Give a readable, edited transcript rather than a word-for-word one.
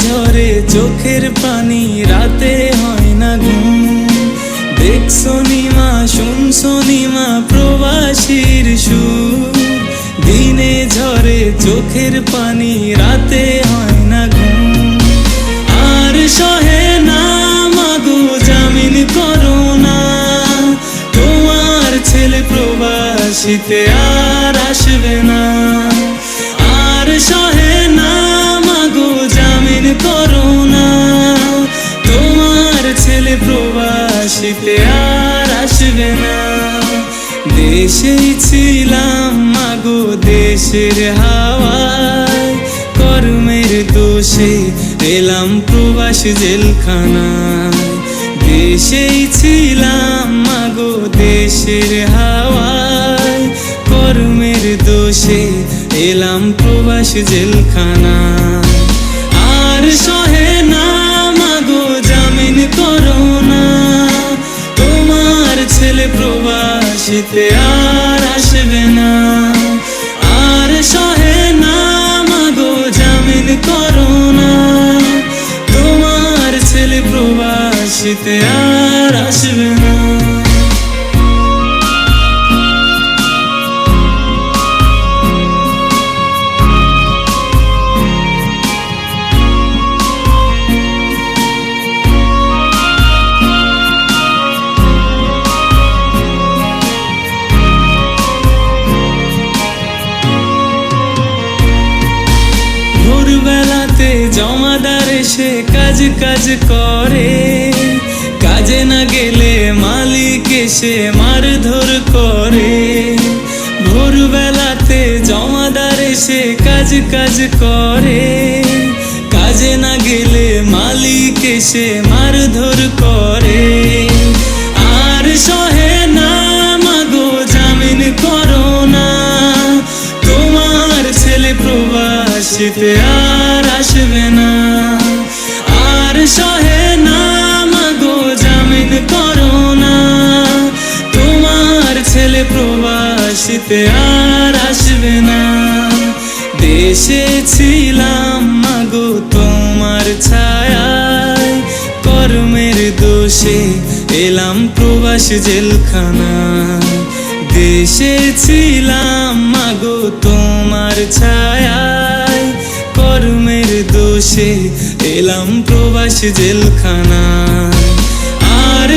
ঝরে চোখের পানি, রাতে হয় না ঘুম। দেখছো নিমা, শুনছো নিমা, প্রবাসীর সুর। দিনে ঝরে চোখের পানি, রাতে হয় না ঘুম। আর সহে না মাগো জামিন করো না, তোমার ছেলে প্রবাসীতে আর আসবে না। আর সহে না মাগো জামিন করো না, তোমার ছেলে প্রবাসীতে আর আসবে না। দেশেই ছিলাম মাগো দেশের হাওয়ায়, কর্মের দোষে এলাম প্রবাস জেলখানায়। দেশেই ছিলাম মাগো দেশের হাওয়ায়, কর্মের দোষে এলাম প্রবাস জেলখানায়। আর সহে না মাগো জামিন করো না, তোমার ছেলে প্রবাসীতে আর আসবে না। আর সহে না মাগো জামিন করো না, তোমার ছেলে প্রবাসীতে আর আসবে না। ভোরবেলাতে জমাদার এসে কাজ কাজ করে, কাজে না গেলে মালিক এসে মারধর করে। ভোরবেলাতে জমাদার এসে কাজ কাজ করে, কাজে না গেলে মালিক এসে মারধর করে। আর সহে না মাগো জামিন করো না, তোমার ছেলে প্রবাসীতে আর আসবে না। আর সহে না মাগো জামিন করো না, তোমার ছেলে প্রবাসীতে আর আসবে না। দেশে ছিলাম মাগো তোমার ছায়ায়, কর্মের দোষে এলাম প্রবাস জেলখানায়। দেশে ছিলাম মাগো তোমার ছায়ায়, কর্মের দোষে এলাম প্রবাস জেলখানায়। আর